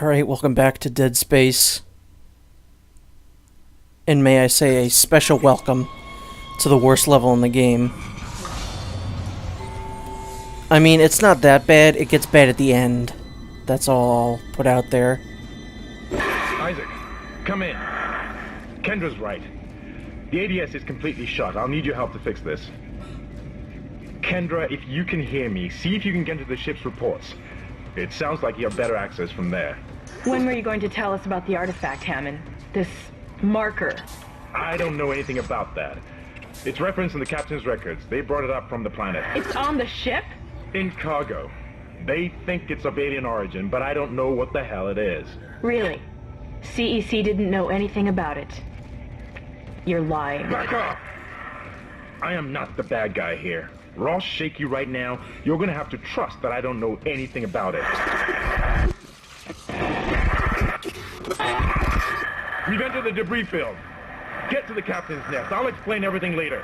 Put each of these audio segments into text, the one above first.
Alright, welcome back to Dead Space. And may I say a special welcome to the worst level in the game. I mean, it's not that bad, it gets bad at the end. That's all I'll put out there. Isaac, come in. Kendra's right. The ADS is completely shut. I'll need your help to fix this. Kendra, if you can hear me, see if you can get into the ship's reports. It sounds like you have better access from there. When were you going to tell us about the artifact, Hammond? This marker? I don't know anything about that. It's referenced in the captain's records. They brought it up from the planet. It's on the ship? In cargo. They think it's of alien origin, but I don't know what the hell it is. Really? CEC didn't know anything about it. You're lying. Back off! I am not the bad guy here. We're all shaky right now. You're gonna have to trust that I don't know anything about it. We've entered the debris field. Get to the captain's nest. I'll explain everything later.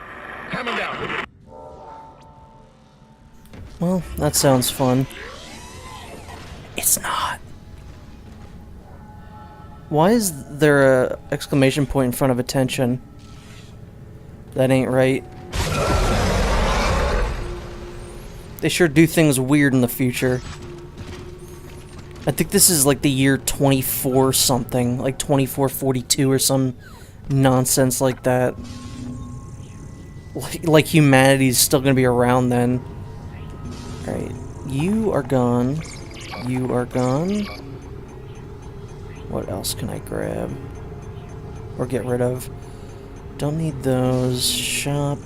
Hammond out. Well, that sounds fun. It's not. Why is there a exclamation point in front of attention? That ain't right. They sure do things weird in the future. I think this is like the year 24 something, like 2442 or some nonsense like that. Like humanity's still gonna be around then. Alright, you are gone. You are gone. What else can I grab? Or get rid of? Don't need those. Shop.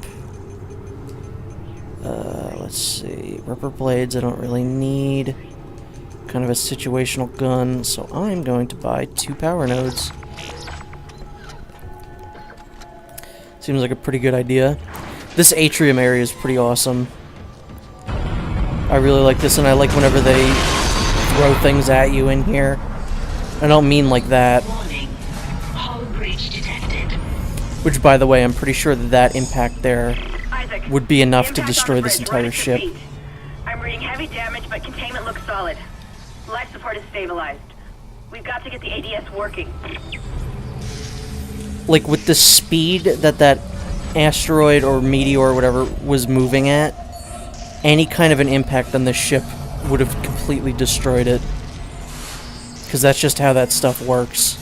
Let's see. Rubber blades I don't really need. Kind of a situational gun, so I'm going to buy 2 power nodes. Seems like a pretty good idea. This atrium area is pretty awesome. I really like this, and I like whenever they throw things at you in here. I don't mean like that. Warning. Hull breach detected. Which, by the way, I'm pretty sure that impact there Isaac, would be enough to impact on destroy the this bridge, entire right at ship. your feet. I'm reading heavy damage, but containment looks solid. Life support is stabilized. We've got to get the ADS working. Like, with the speed that asteroid or meteor or whatever was moving at, any kind of an impact on the ship would have completely destroyed it. Because that's just how that stuff works.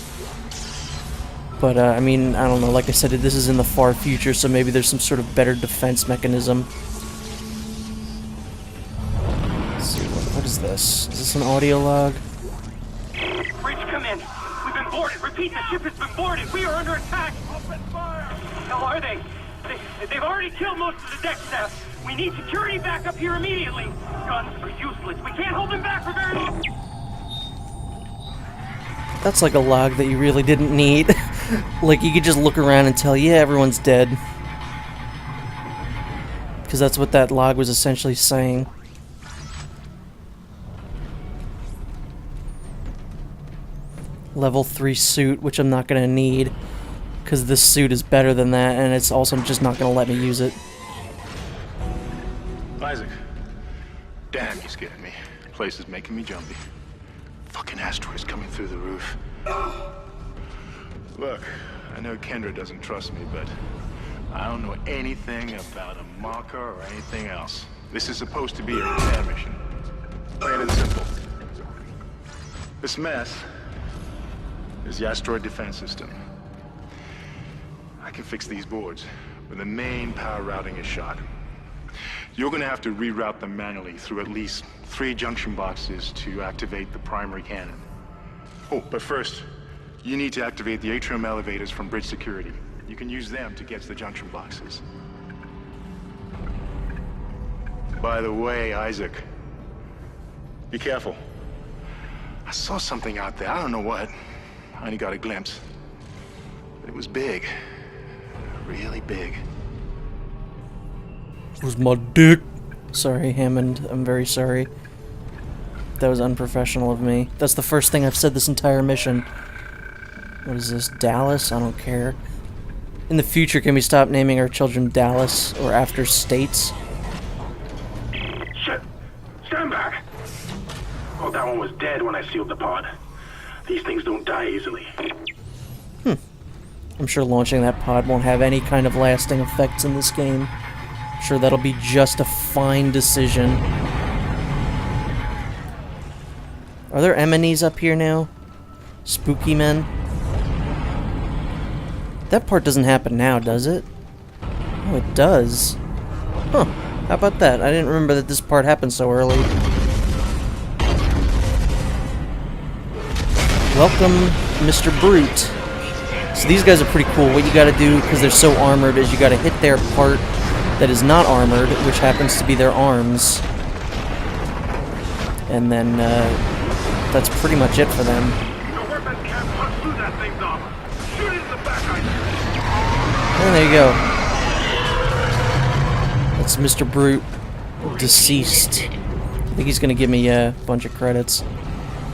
But, I mean, I don't know, like I said, this is in the far future, so maybe there's some sort of better defense mechanism. Let's see, what is this? Is this an audio log? Bridge, come in. We've been boarded. Repeat, the ship has been boarded. We are under attack. Open fire. How are they? They've already killed most of the deck staff. We need security back up here immediately. Guns are useless. We can't hold them back for very long. That's like a log that you really didn't need. Like, you could just look around and tell, yeah, everyone's dead. Because that's what that log was essentially saying. Level 3 suit, which I'm not going to need. Because this suit is better than that, and it's also just not going to let me use it. Isaac. Damn, you scared me. Place is making me jumpy. Fucking asteroids coming through the roof. Look, I know Kendra doesn't trust me, but I don't know anything about a marker or anything else. This is supposed to be a repair mission. Plain and simple. This mess is the asteroid defense system. I can fix these boards, but the main power routing is shot. You're gonna have to reroute them manually through at least 3 junction boxes to activate the primary cannon. Oh, but first, you need to activate the atrium elevators from bridge security. You can use them to get to the junction boxes. By the way, Isaac, be careful. I saw something out there, I don't know what. I only got a glimpse. But it was big. Really big. It was my dick. Sorry, Hammond. I'm very sorry. That was unprofessional of me. That's the first thing I've said this entire mission. What is this? Dallas? I don't care. In the future, can we stop naming our children Dallas or after states? Shit! Stand back! Oh, that one was dead when I sealed the pod. These things don't die easily. I'm sure launching that pod won't have any kind of lasting effects in this game. I'm sure that'll be just a fine decision. Are there enemies up here now? Spooky men? That part doesn't happen now, does it? Oh, it does. Huh. How about that? I didn't remember that this part happened so early. Welcome, Mr. Brute. So these guys are pretty cool. What you gotta do, because they're so armored, is you gotta hit their part that is not armored, which happens to be their arms. And then, that's pretty much it for them. The weapon can't punch through that thing's armor. Shoot it in the back, And there you go. That's Mr. Brute, deceased. I think he's gonna give me a bunch of credits.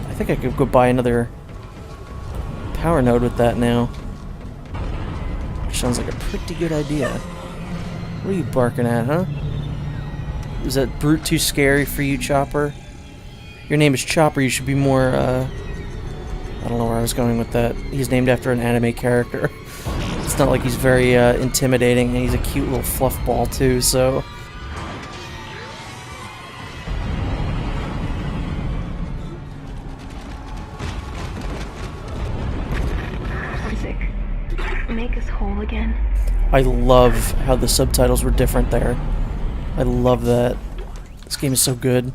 I think I could go buy another power node with that now. Sounds like a pretty good idea. What are you barking at, huh? Is that Brute too scary for you, Chopper? Your name is Chopper, you should be more, I don't know where I was going with that. He's named after an anime character. It's not like he's very, intimidating, and he's a cute little fluff ball, too, so... Isaac, make us whole again. I love how the subtitles were different there. I love that. This game is so good.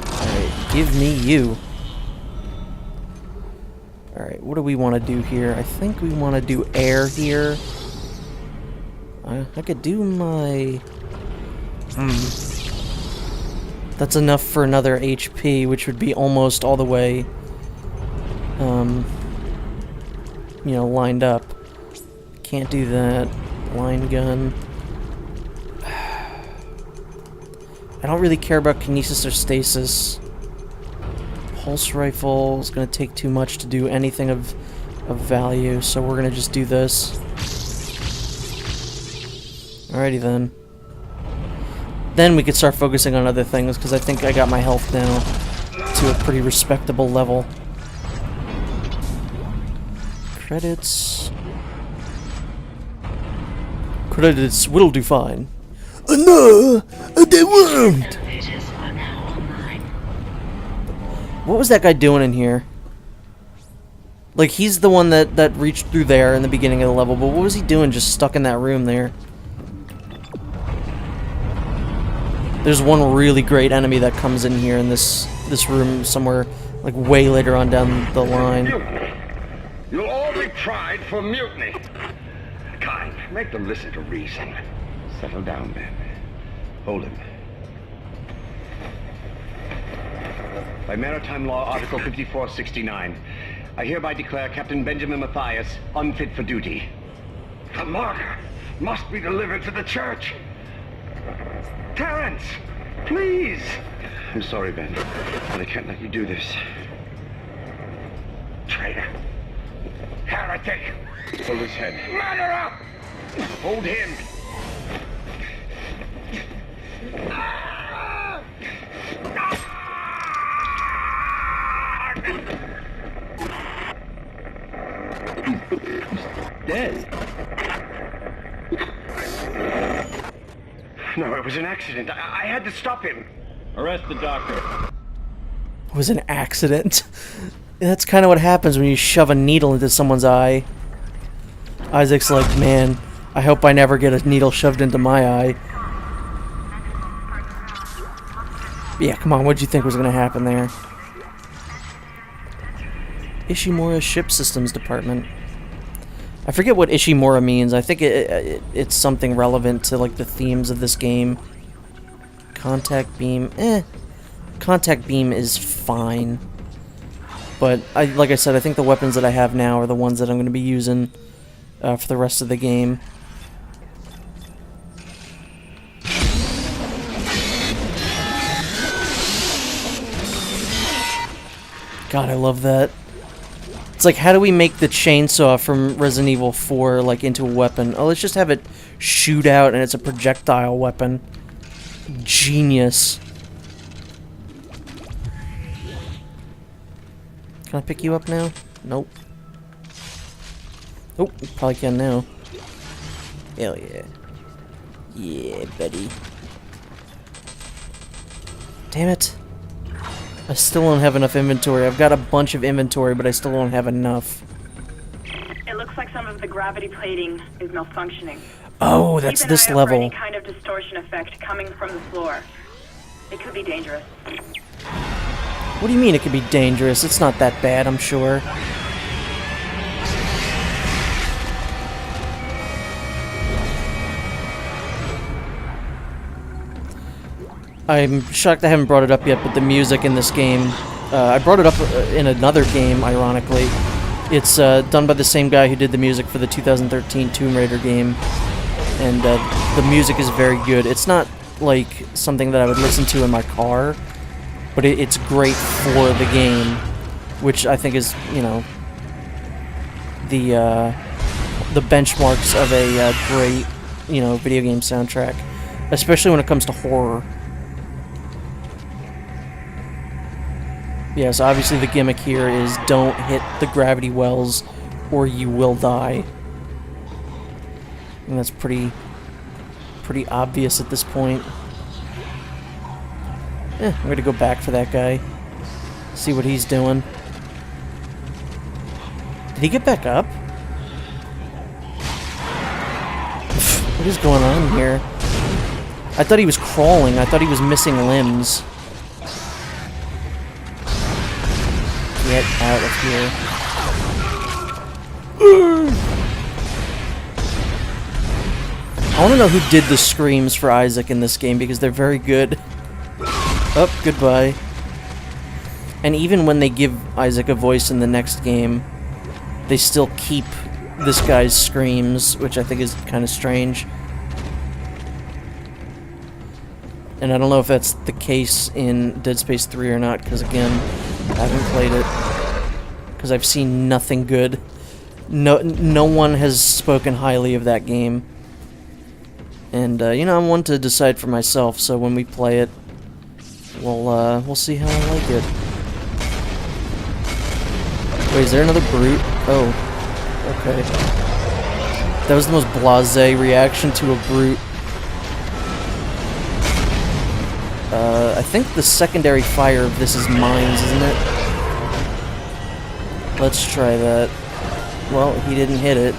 Alright, give me you. Alright, what do we want to do here? I think we want to do air here. I could do my... That's enough for another HP, which would be almost all the way, you know, lined up. Can't do that. Line gun. I don't really care about kinesis or stasis. Pulse rifle is going to take too much to do anything of value, so we're going to just do this. Alrighty then. Then we could start focusing on other things, because I think I got my health now to a pretty respectable level. Credits. Credits will do fine. No, they won't! Elevators are now online. What was that guy doing in here? Like, he's the one that reached through there in the beginning of the level, but what was he doing just stuck in that room there? There's one really great enemy that comes in here in this room somewhere, like, way later on down the line. You'll all be tried for mutiny. Kind, make them listen to reason. Settle down, men. Hold him. By Maritime Law, Article 5469, I hereby declare Captain Benjamin Mathius unfit for duty. The marker must be delivered to the church. Terrence, please. I'm sorry, Ben, but I can't let you do this. Traitor. Heretic. Hold his head. Ladder up! Hold him. Dead. No, it was an accident. I had to stop him. Arrest the doctor. It was an accident. That's kind of what happens when you shove a needle into someone's eye. Isaac's like, man, I hope I never get a needle shoved into my eye. Yeah, come on, what'd you think was going to happen there? Ishimura Ship Systems Department. I forget what Ishimura means. I think it's something relevant to, like, the themes of this game. Contact beam, Contact beam is fine. But, like I said, I think the weapons that I have now are the ones that I'm going to be using for the rest of the game. God, I love that. It's like, how do we make the chainsaw from Resident Evil 4, like, into a weapon? Oh, let's just have it shoot out and it's a projectile weapon. Genius. Can I pick you up now? Nope. Oh, probably can now. Hell yeah. Yeah, buddy. Damn it. I still don't have enough inventory. I've got a bunch of inventory, but I still don't have enough. It looks like some of the gravity plating is malfunctioning. Oh, that's Keep an this eye out level. for any kind of distortion effect coming from the floor. It could be dangerous. What do you mean it could be dangerous? It's not that bad, I'm sure. I'm shocked I haven't brought it up yet, but the music in this game, I brought it up in another game, ironically. It's done by the same guy who did the music for the 2013 Tomb Raider game, and the music is very good. It's not like something that I would listen to in my car, but it's great for the game, which I think is, you know, the benchmarks of a great, you know, video game soundtrack, especially when it comes to horror. Yes, obviously the gimmick here is don't hit the gravity wells or you will die. And that's pretty obvious at this point. I'm gonna go back for that guy. See what he's doing. Did he get back up? What is going on here? I thought he was crawling. I thought he was missing limbs. Get out of here. I want to know who did the screams for Isaac in this game because they're very good. Oh, goodbye. And even when they give Isaac a voice in the next game, they still keep this guy's screams, which I think is kind of strange. And I don't know if that's the case in Dead Space 3 or not, because again, I haven't played it. Because I've seen nothing good. No one has spoken highly of that game. And, you know, I'm one to decide for myself, so when we play it, we'll see how I like it. Wait, is there another brute? Oh, okay. That was the most blasé reaction to a brute. I think the secondary fire of this is mines, isn't it? Let's try that. Well, he didn't hit it.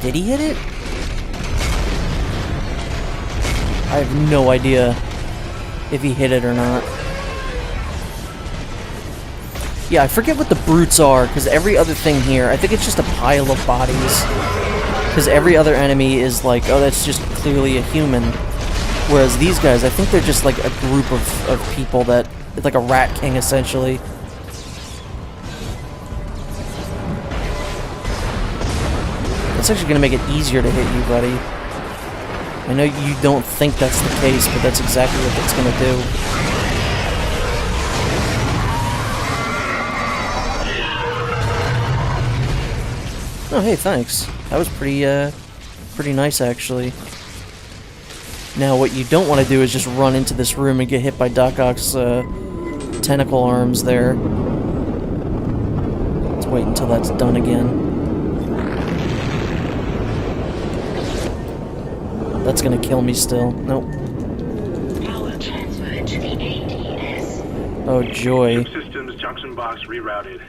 Did he hit it? I have no idea if he hit it or not. Yeah, I forget what the brutes are, because every other thing here, I think it's just a pile of bodies. Because every other enemy is like, oh, that's just clearly a human. Whereas these guys, I think they're just like a group of people that, it's like a rat king, essentially. It's actually going to make it easier to hit you, buddy. I know you don't think that's the case, but that's exactly what it's going to do. Oh, hey, thanks. That was pretty nice, actually. Now, what you don't want to do is just run into this room and get hit by Doc Ock's tentacle arms there. Let's wait until that's done again. That's gonna kill me still. Nope. Power transfer to the ADS. Oh, joy. Ship systems junction box rerouted.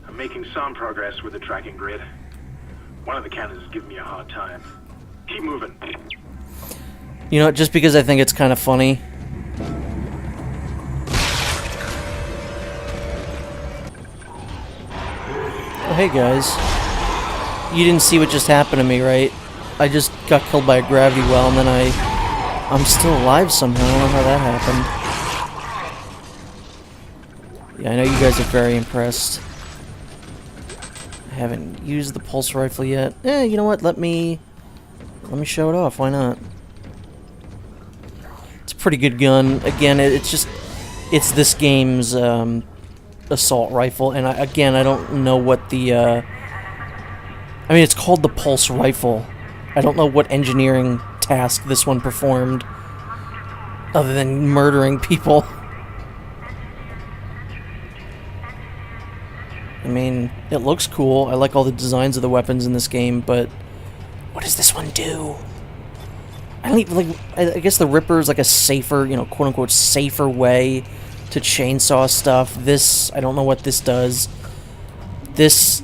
I'm making some progress with the tracking grid. One of the cannons is giving me a hard time. Keep moving. You know, just because I think it's kind of funny. Oh, hey guys. You didn't see what just happened to me, right? I just got killed by a gravity well, and then I'm still alive somehow. I don't know how that happened. Yeah, I know you guys are very impressed. I haven't used the pulse rifle yet. You know what? Let me show it off. Why not? It's a pretty good gun. Again, it's this game's assault rifle, and I don't know what the I mean, it's called the pulse rifle. I don't know what engineering task this one performed. Other than murdering people. I mean, it looks cool. I like all the designs of the weapons in this game, but what does this one do? I don't even, like, I guess the Ripper is like a safer, you know, quote-unquote safer way to chainsaw stuff. This, I don't know what this does. This,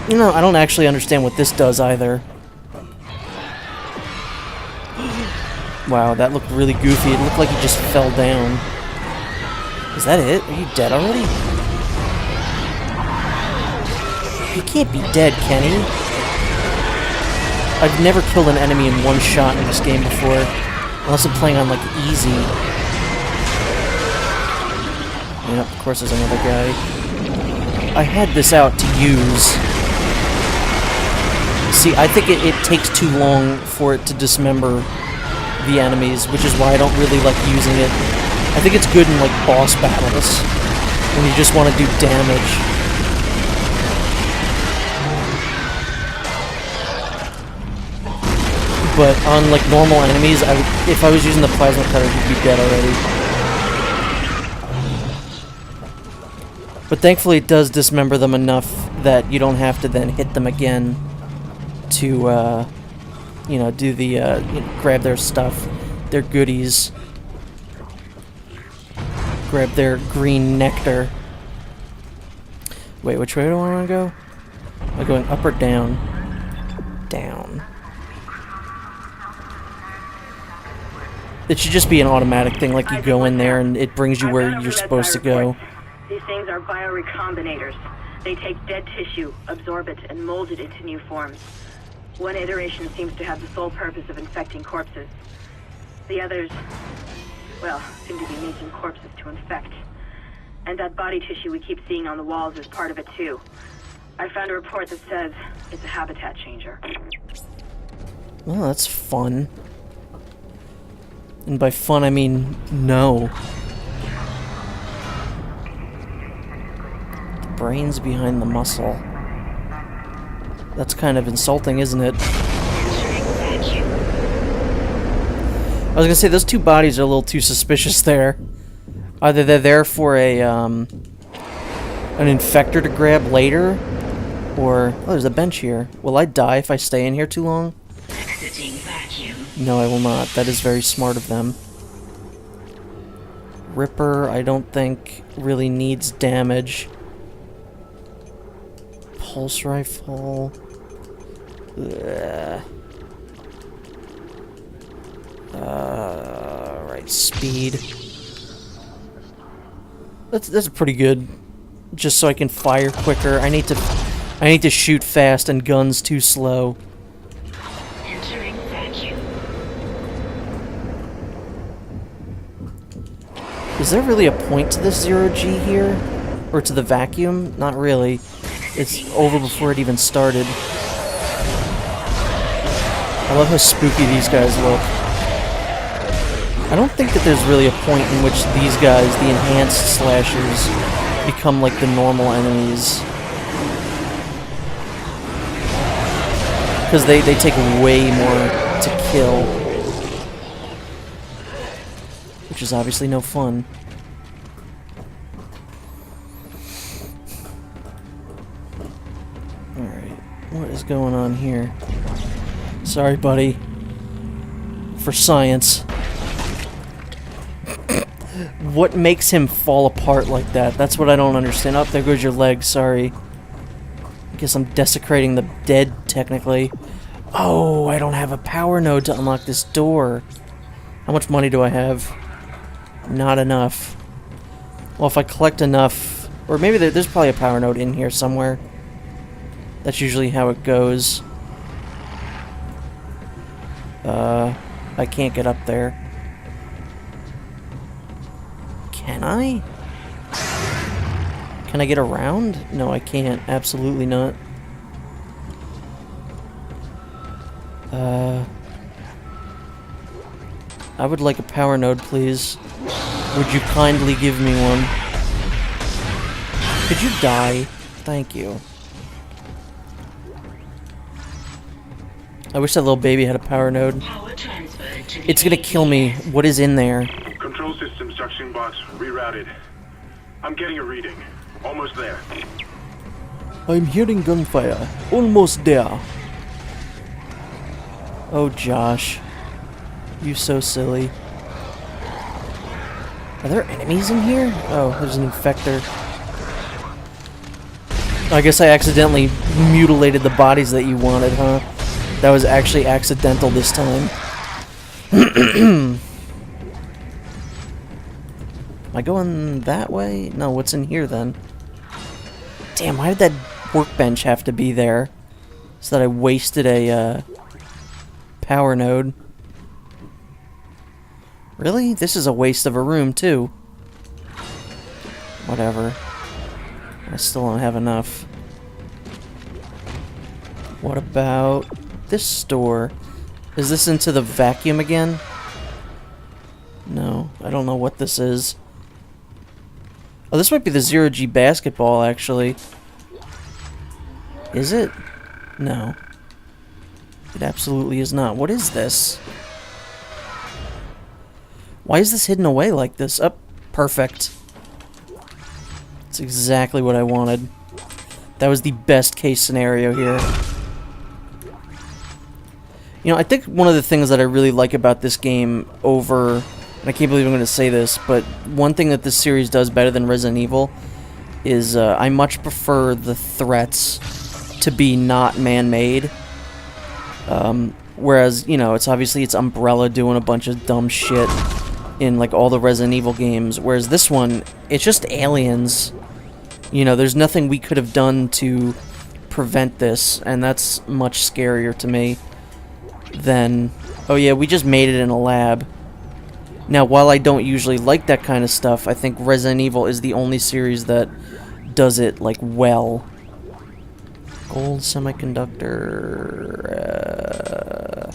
you know, I don't actually understand what this does either. Wow, that looked really goofy. It looked like he just fell down. Is that it? Are you dead already? You can't be dead, Kenny. I've never killed an enemy in one shot in this game before. Unless I'm playing on, like, easy. Yep, of course there's another guy. I had this out to use. See, I think it takes too long for it to dismember the enemies, which is why I don't really like using it. I think it's good in, like, boss battles. When you just want to do damage. But on, like, normal enemies, if I was using the plasma cutter, he'd be dead already. But thankfully it does dismember them enough that you don't have to then hit them again to, you know, do the, you know, grab their stuff, their goodies. Grab their green nectar. Wait, which way do I want to go? Am I going up or down? Down. It should just be an automatic thing, like you go in there and it brings you where you're supposed to go. These things are biorecombinators. They take dead tissue, absorb it, and mold it into new forms. One iteration seems to have the sole purpose of infecting corpses. The others, well, seem to be making corpses to infect. And that body tissue we keep seeing on the walls is part of it too. I found a report that says it's a habitat changer. Well, that's fun. And by fun, I mean no. The brain's behind the muscle. That's kind of insulting, isn't it? I was gonna say, those two bodies are a little too suspicious there. Either they're there for a, an infector to grab later, or... Oh, there's a bench here. Will I die if I stay in here too long? Exiting vacuum. No, I will not. That is very smart of them. Ripper, I don't think, really needs damage. Pulse rifle... right, speed. That's pretty good. Just so I can fire quicker. I need to shoot fast, and guns too slow. Entering vacuum. Is there really a point to this 0G here? Or to the vacuum? Not really. It's over before it even started. I love how spooky these guys look. I don't think that there's really a point in which these guys, the enhanced slashers, become like the normal enemies. Because they take way more to kill. Which is obviously no fun. Alright, what is going on here? Sorry, buddy. For science. What makes him fall apart like that? That's what I don't understand. Oh, there goes your leg, sorry. I guess I'm desecrating the dead, technically. Oh, I don't have a power node to unlock this door. How much money do I have? Not enough. Well, if I collect enough... Or maybe there's probably a power node in here somewhere. That's usually how it goes. I can't get up there. Can I? Can I get around? No, I can't. Absolutely not. I would like a power node, please. Would you kindly give me one? Could you die? Thank you. I wish that little baby had a power node. Power transferred to It's gonna kill me. What is in there? Control system suction box rerouted. I'm getting a reading. Almost there. I'm hearing gunfire. Almost there. Oh, Josh. You so silly. Are there enemies in here? Oh, there's an infector. I guess I accidentally mutilated the bodies that you wanted, huh? That was actually accidental this time. Am I going that way? No, what's in here then? Damn, why did that workbench have to be there? So that I wasted a power node. Really? This is a waste of a room, too. Whatever. I still don't have enough. What about this store? Is this into the vacuum again? No, I don't know what this is. Oh, this might be the Zero-G basketball, actually. Is it? No. It absolutely is not. What is this? Why is this hidden away like this? Oh, perfect. That's exactly what I wanted. That was the best case scenario here. You know, I think one of the things that I really like about this game over... And I can't believe I'm going to say this, but one thing that this series does better than Resident Evil is I much prefer the threats to be not man-made. Whereas, you know, it's Umbrella doing a bunch of dumb shit in, like, all the Resident Evil games. Whereas this one, it's just aliens. You know, there's nothing we could have done to prevent this, and that's much scarier to me than... Oh yeah, we just made it in a lab. Now, while I don't usually like that kind of stuff, I think Resident Evil is the only series that does it, like, well. Gold semiconductor...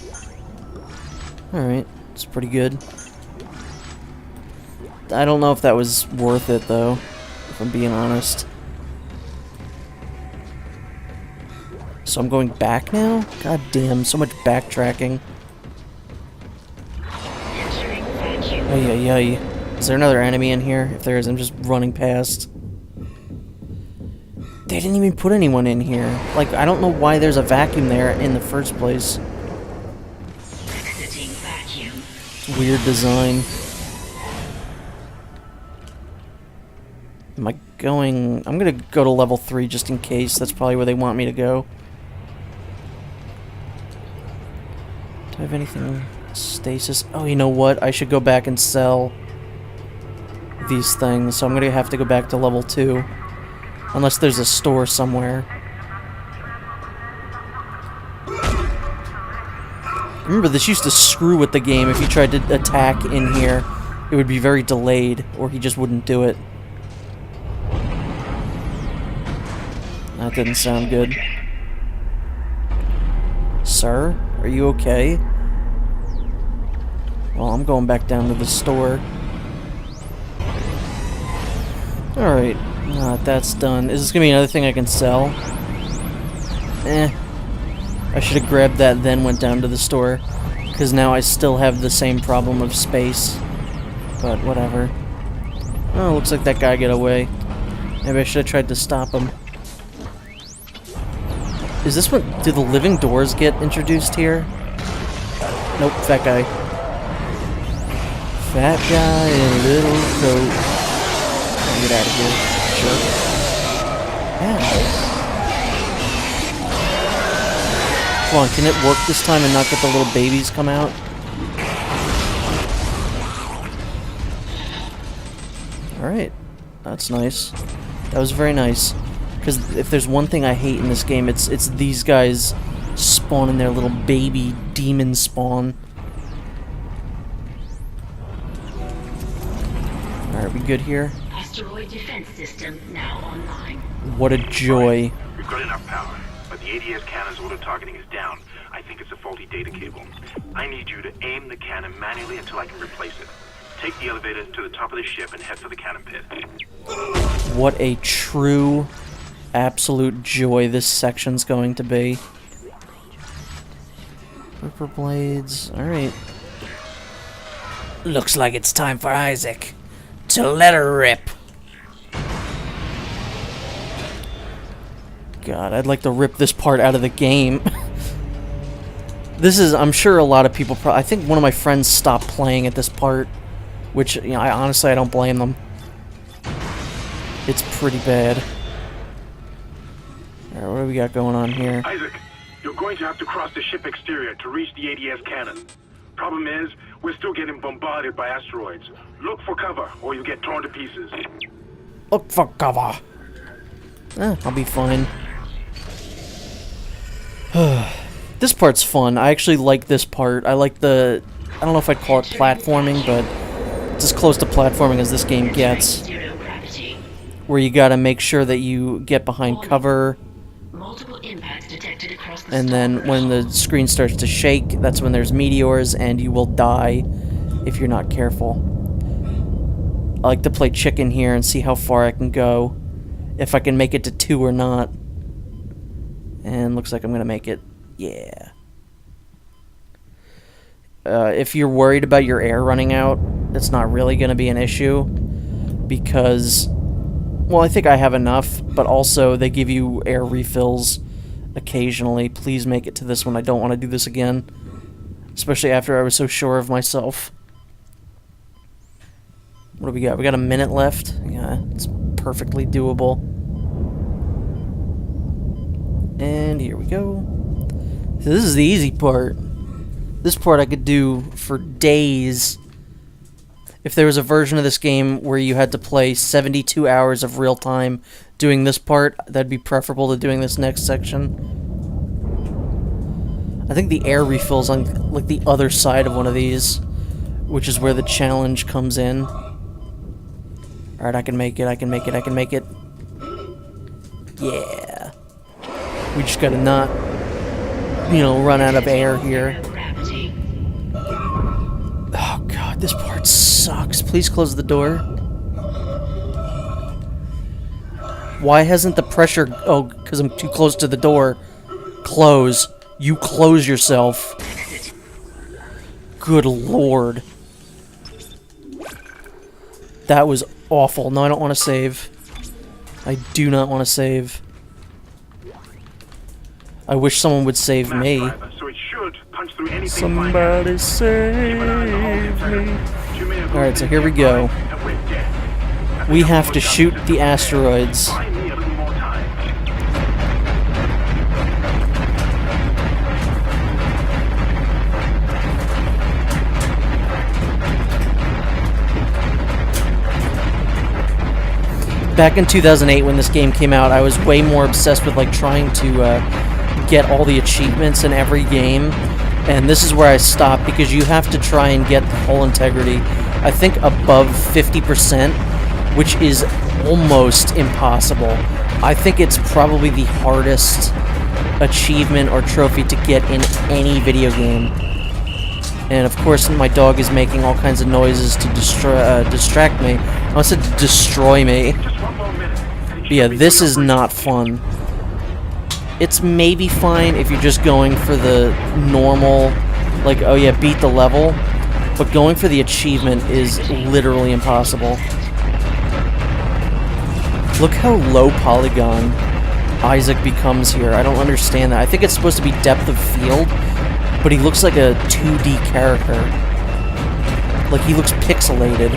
Alright, it's pretty good. I don't know if that was worth it, though, if I'm being honest. So I'm going back now? God damn, so much backtracking. Ay, ay, ay. Is there another enemy in here? If there is, I'm just running past. They didn't even put anyone in here. Like, I don't know why there's a vacuum there in the first place. Exiting vacuum. It's weird design. Am I going... I'm gonna go to level 3 just in case. That's probably where they want me to go. Do I have anything... Stasis. Oh, you know what? I should go back and sell these things. So I'm gonna have to go back to level 2. Unless there's a store somewhere. Remember, this used to screw with the game. If you tried to attack in here, it would be very delayed, or he just wouldn't do it. That didn't sound good. Sir, are you okay? Well, I'm going back down to the store. Alright, that's done. Is this gonna be another thing I can sell? I should have grabbed that, then went down to the store. Because now I still have the same problem of space. But whatever. Oh, looks like that guy got away. Maybe I should have tried to stop him. Is this what... Do the living doors get introduced here? Nope, fat guy. Fat guy in a little coat. Get out of here. Sure. Yeah. Come on, can it work this time and not get the little babies come out? Alright. That's nice. That was very nice. Because if there's one thing I hate in this game, it's these guys spawning their little baby demon spawn. Alright, we good here? Asteroid defense system now online. What a joy. We've got enough power, but the ADS cannon's auto-targeting is down. I think it's a faulty data cable. I need you to aim the cannon manually until I can replace it. Take the elevator to the top of the ship and head for the cannon pit. What a true, absolute joy this section's going to be. Ripper blades. Alright. Looks like it's time for Isaac to let her rip. God, I'd like to rip this part out of the game. This is, I'm sure a lot of people, I think one of my friends stopped playing at this part, which, you know, I don't blame them. It's pretty bad. Alright, what do we got going on here? Isaac, you're going to have to cross the ship exterior to reach the ADS cannon. Problem is, we're still getting bombarded by asteroids. Look for cover, or you'll get torn to pieces. Look for cover. I'll be fine. This part's fun. I actually like this part. I like the... I don't know if I'd call it platforming, but it's as close to platforming as this game gets. Where you gotta make sure that you get behind cover. Multiple impacts detected across the And then when the screen starts to shake, that's when there's meteors, and you will die if you're not careful. I like to play chicken here and see how far I can go. If I can make it to 2 or not. And looks like I'm gonna make it. Yeah. If you're worried about your air running out, it's not really gonna be an issue. Because, well, I think I have enough, but also they give you air refills occasionally. Please make it to this one. I don't want to do this again. Especially after I was so sure of myself. What do we got? We got a minute left. Yeah, it's perfectly doable. And here we go. So this is the easy part. This part I could do for days. If there was a version of this game where you had to play 72 hours of real time doing this part, that'd be preferable to doing this next section. I think the air refills on like the other side of one of these, which is where the challenge comes in. Alright, I can make it, I can make it, I can make it. Yeah. We just gotta not, you know, run out of air here. Oh god, this part sucks. Please close the door. Why hasn't the pressure... Oh, because I'm too close to the door. Close. You close yourself. Good lord. That was awful. No, I don't want to save. I do not want to save. I wish someone would save me. So it should punch through anything. Somebody save me. Alright, so here we go. We have to shoot the asteroids. Back in 2008 when this game came out, I was way more obsessed with like trying to get all the achievements in every game, and this is where I stopped because you have to try and get the hull integrity, I think above 50%, which is almost impossible. I think it's probably the hardest achievement or trophy to get in any video game. And of course my dog is making all kinds of noises to distract me. I almost said to destroy me. But yeah, this is not fun. It's maybe fine if you're just going for the normal, like, oh yeah, beat the level. But going for the achievement is literally impossible. Look how low polygon Isaac becomes here. I don't understand that. I think it's supposed to be depth of field, but he looks like a 2D character. Like, he looks pixelated.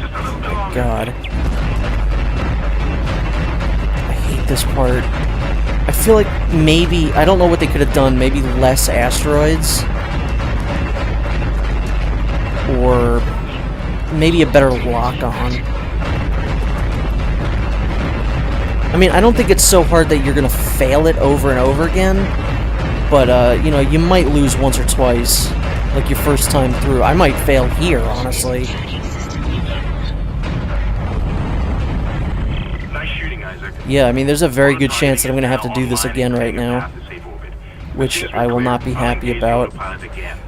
Oh, God. I hate this part. I feel like maybe... I don't know what they could have done. Maybe less asteroids? Or maybe a better lock-on. I mean, I don't think it's so hard that you're gonna fail it over and over again. But, you know, you might lose once or twice, like your first time through. I might fail here, honestly. Nice shooting, Isaac. Yeah, I mean, there's a very good chance that I'm going to have to do this again right now, which I will not be happy about.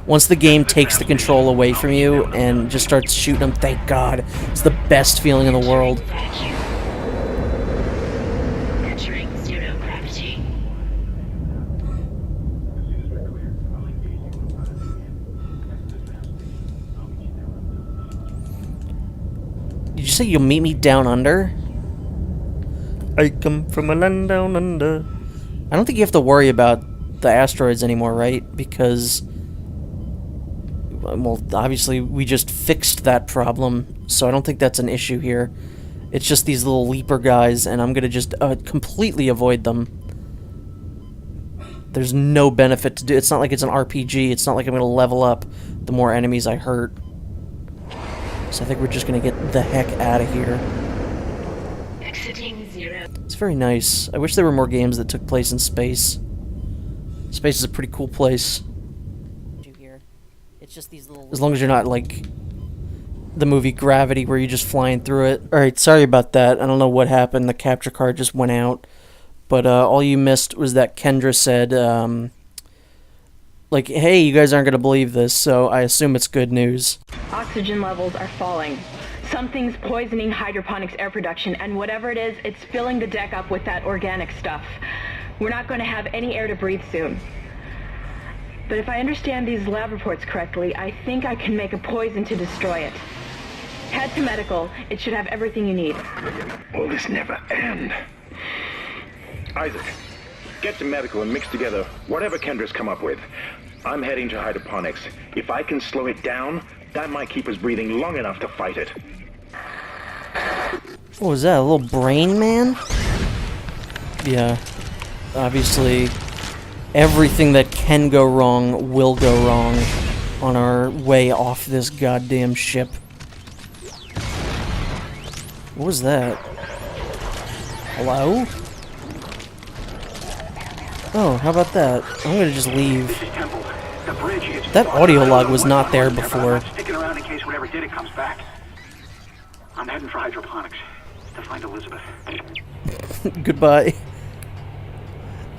Once the game takes the control away from you and just starts shooting them, thank God. It's the best feeling in the world. you say you'll meet me down under? I come from a land down under. I don't think you have to worry about the asteroids anymore, right? Because, well, obviously we just fixed that problem, so I don't think that's an issue here. It's just these little leaper guys, and I'm gonna just completely avoid them. There's no benefit to do. It's not like it's an RPG. It's not like I'm gonna level up the more enemies I hurt. So I think we're just gonna get the heck out of here. Exiting 0. It's very nice. I wish there were more games that took place in space. Space is a pretty cool place. It's just these little... As long as you're not like the movie Gravity, where you're just flying through it. Alright, sorry about that. I don't know what happened. The capture card just went out. But all you missed was that Kendra said, like, hey, you guys aren't going to believe this, so I assume it's good news. Oxygen levels are falling. Something's poisoning hydroponics air production, and whatever it is, it's filling the deck up with that organic stuff. We're not going to have any air to breathe soon. But if I understand these lab reports correctly, I think I can make a poison to destroy it. Head to medical. It should have everything you need. Will this never end? Isaac, get to medical and mix together whatever Kendra's come up with. I'm heading to hydroponics. If I can slow it down, that might keep us breathing long enough to fight it. What was that, a little brain man? Yeah, obviously everything that can go wrong will go wrong on our way off this goddamn ship. What was that? Hello? Oh, how about that? I'm gonna just leave. That audio log was not there before. Sticking around in case whatever did it comes back. I'm heading for hydroponics to find Elizabeth. Goodbye.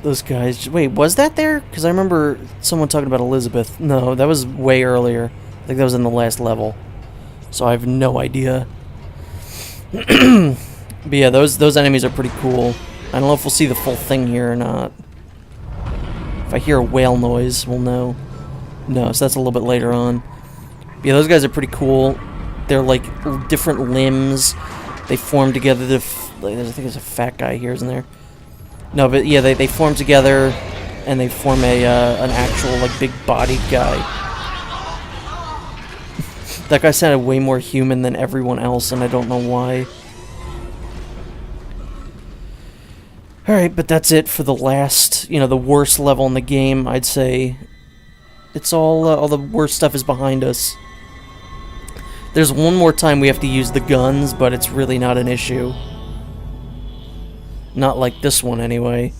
Those guys. Wait, was that there? Because I remember someone talking about Elizabeth. No, that was way earlier. I think that was in the last level. So I have no idea. But yeah, those enemies are pretty cool. I don't know if we'll see the full thing here or not. If I hear a whale noise, we'll know. No, so that's a little bit later on. But yeah, those guys are pretty cool. They're like different limbs. They form together. I think there's a fat guy here, isn't there? No, but yeah, they form together, and they form an actual like big-bodied guy. That guy sounded way more human than everyone else, and I don't know why. Alright, but that's it for the last, the worst level in the game, I'd say. It's all the worst stuff is behind us. There's one more time we have to use the guns, but it's really not an issue. Not like this one, anyway.